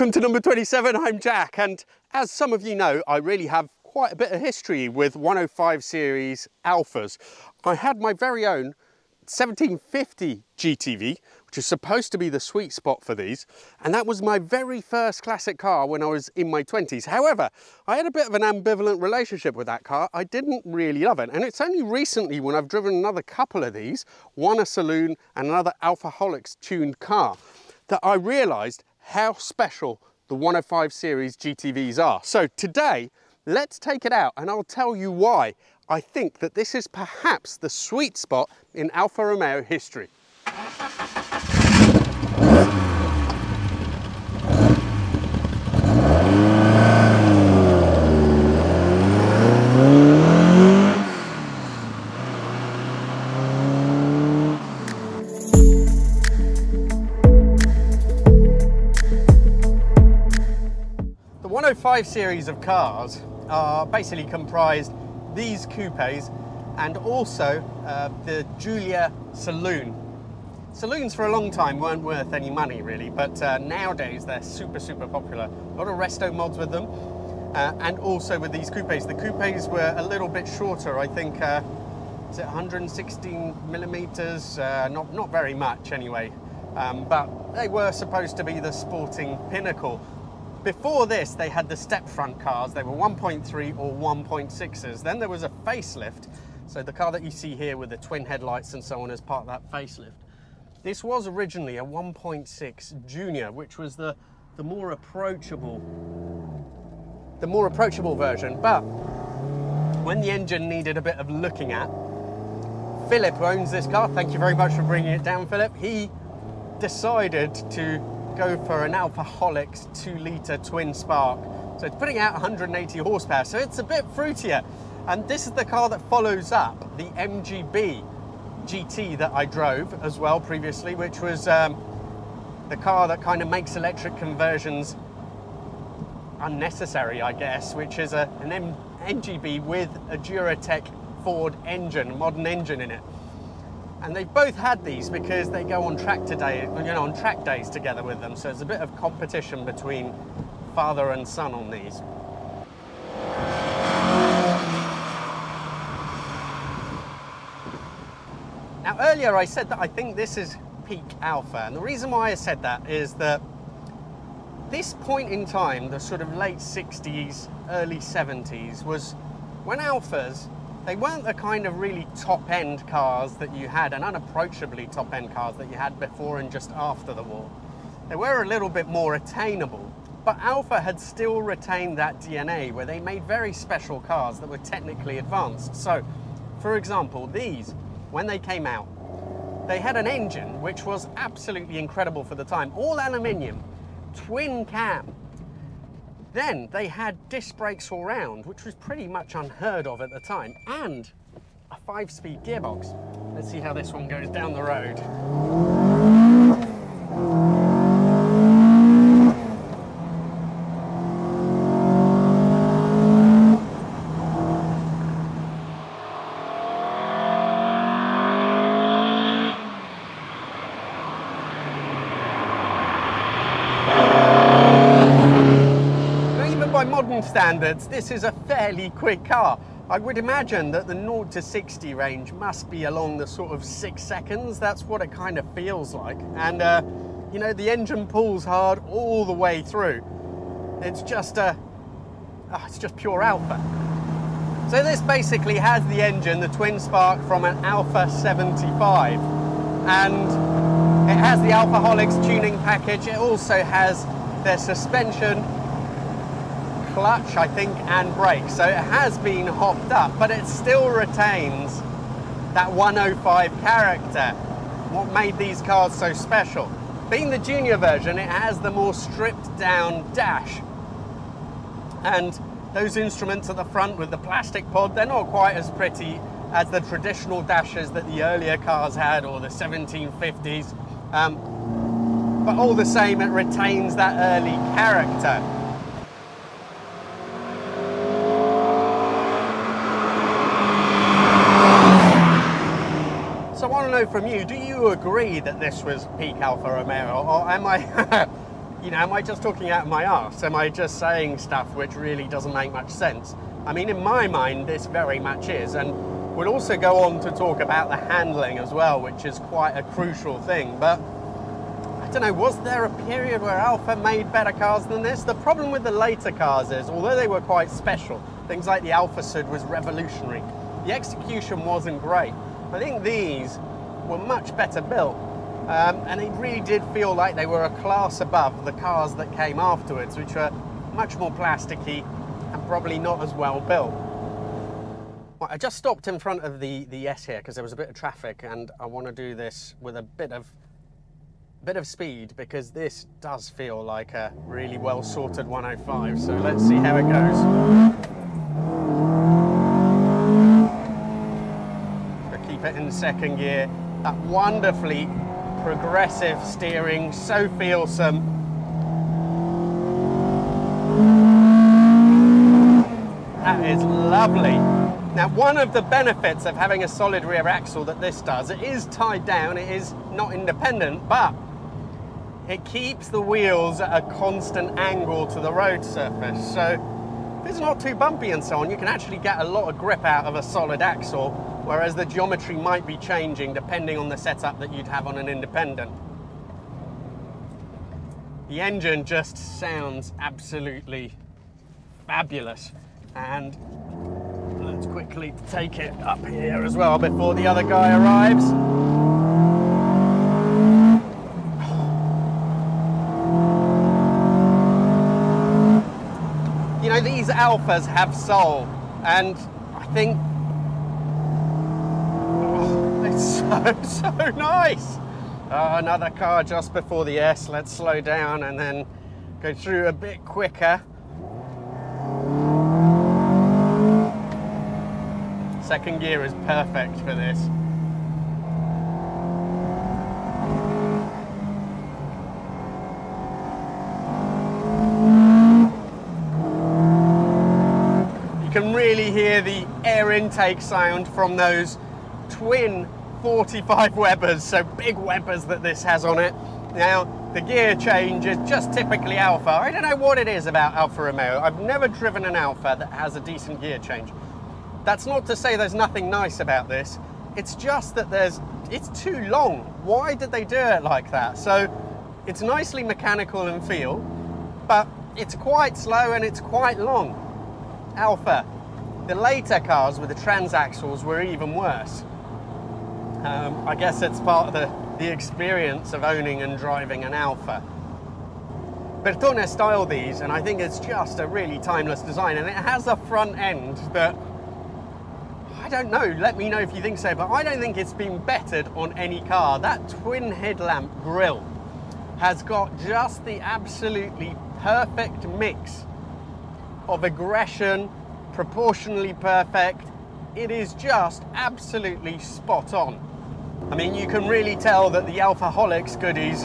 Welcome to number 27, I'm Jack, and as some of you know, I really have quite a bit of history with 105 series Alfas. I had my very own 1750 GTV, which is supposed to be the sweet spot for these, and that was my very first classic car when I was in my 20s. However, I had a bit of an ambivalent relationship with that car. I didn't really love it, and it's only recently when I've driven another couple of these, one a saloon and another Alfaholics tuned car, that I realised how special the 105 series GTVs are. So today, let's take it out and I'll tell you why I think that this is perhaps the sweet spot in Alfa Romeo history. The 105 series of cars are basically comprised these coupes and also the Giulia saloon. Saloons for a long time weren't worth any money really, but nowadays they're super popular. A lot of resto mods with them, and also with these coupes. The coupes were a little bit shorter, I think, is it 116 millimeters? Not very much anyway, but they were supposed to be the sporting pinnacle. Before this, they had the step front cars. They were 1.3 or 1.6s. Then there was a facelift. So the car that you see here with the twin headlights and so on as part of that facelift. This was originally a 1.6 Junior, which was the more approachable version. But when the engine needed a bit of looking at, Philip, who owns this car, thank you very much for bringing it down, Philip, he decided to go for an Alfaholics 2-litre twin spark. So it's putting out 180 horsepower, so it's a bit fruitier. And this is the car that follows up the MGB GT that I drove as well previously, which was the car that kind of makes electric conversions unnecessary, I guess, which is an MGB with a Duratec Ford engine, modern engine in it. And they've both had these because they go on track today, on track days together with them. So it's a bit of competition between father and son on these. Now earlier I said that I think this is peak Alfa, and the reason why I said that is that this point in time, the sort of late 60s, early 70s, was when Alfas, they weren't the kind of really top-end cars that you had, and unapproachably top-end cars that you had before and just after the war. They were a little bit more attainable, but Alfa had still retained that DNA where they made very special cars that were technically advanced. So, for example, these, when they came out, they had an engine which was absolutely incredible for the time, all aluminium, twin cam. Then they had disc brakes all round, which was pretty much unheard of at the time, and a 5-speed gearbox. Let's see how this one goes down the road. By modern standards, this is a fairly quick car. I would imagine that the 0 to 60 range must be along the sort of 6 seconds. That's what it kind of feels like. And you know, the engine pulls hard all the way through. It's just it's just pure Alfa. So this basically has the engine, the twin spark, from an Alfa 75, and it has the Alfaholics tuning package. It also has their suspension, clutch, I think, and brakes. So it has been hopped up, but it still retains that 105 character. What made these cars so special? Being the junior version, it has the more stripped down dash. And those instruments at the front with the plastic pod, they're not quite as pretty as the traditional dashes that the earlier cars had, or the 1750s. But all the same, it retains that early character. So I want to know from you, do you agree that this was peak Alfa Romeo, or am I You know, am I just talking out of my arse? Am I just saying stuff which really doesn't make much sense? I mean, in my mind, this very much is. And we'll also go on to talk about the handling as well, which is quite a crucial thing. But I don't know, was there a period where Alfa made better cars than this? The problem with the later cars is, although they were quite special, things like the Alfas was revolutionary, the execution wasn't great. I think these were much better built. And it really did feel like they were a class above the cars that came afterwards, which were much more plasticky and probably not as well built. Well, I just stopped in front of the S here because there was a bit of traffic, and I want to do this with a bit of speed because this does feel like a really well sorted 105. So let's see how it goes. So keep it in second gear. That wonderfully progressive steering, so feelsome. That is lovely. Now, one of the benefits of having a solid rear axle that this does, it is tied down, it is not independent, but it keeps the wheels at a constant angle to the road surface. So if it's not too bumpy and so on, you can actually get a lot of grip out of a solid axle, whereas the geometry might be changing depending on the setup that you'd have on an independent. The engine just sounds absolutely fabulous, and let's quickly take it up here as well before the other guy arrives. You know, these Alfas have soul, and I think so nice. Another car just before the S. Let's slow down and then go through a bit quicker. Second gear is perfect for this. You can really hear the air intake sound from those twin 45 Webers, so big Webers that this has on it. Now, the gear change is just typically Alfa. I don't know what it is about Alfa Romeo. I've never driven an Alfa that has a decent gear change. That's not to say there's nothing nice about this. It's just that it's too long. Why did they do it like that? So it's nicely mechanical in feel, but it's quite slow and it's quite long. Alfa, the later cars with the transaxles were even worse. I guess it's part of the experience of owning and driving an Alfa. Bertone style these, and I think it's just a really timeless design, and it has a front end that, I don't know, let me know if you think so, but I don't think it's been bettered on any car. That twin headlamp grille has got just the absolutely perfect mix of aggression, proportionally perfect. It is just absolutely spot on. I mean, you can really tell that the Alfaholics goodies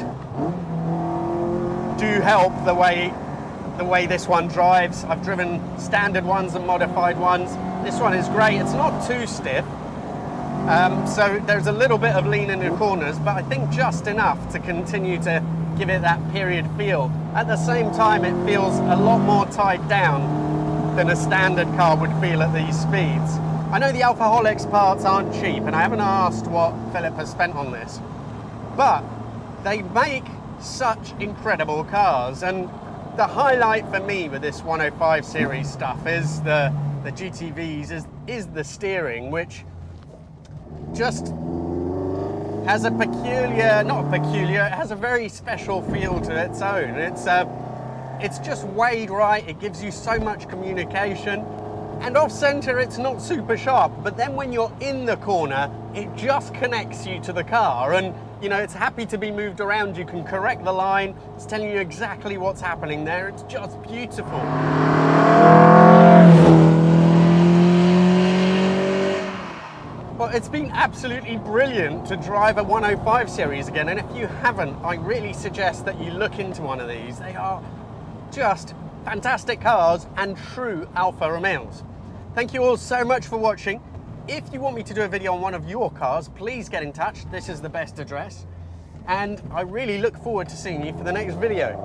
do help the way this one drives. I've driven standard ones and modified ones. This one is great. It's not too stiff, so there's a little bit of lean in the corners, but I think just enough to continue to give it that period feel. At the same time, it feels a lot more tied down than a standard car would feel at these speeds. I know the Alfaholics parts aren't cheap, and I haven't asked what Philip has spent on this, but they make such incredible cars, and the highlight for me with this 105 series stuff is the GTVs, is the steering, which just has a it has a very special feel to its own. It's just weighed right, it gives you so much communication. And off center, it's not super sharp, but then when you're in the corner, it just connects you to the car, and you know, it's happy to be moved around. You can correct the line. It's telling you exactly what's happening there. It's just beautiful. Well, it's been absolutely brilliant to drive a 105 series again, and if you haven't, I really suggest that you look into one of these. They are just fantastic cars and true Alfa Romeos. Thank you all so much for watching. If you want me to do a video on one of your cars, please get in touch. This is the best address. And I really look forward to seeing you for the next video.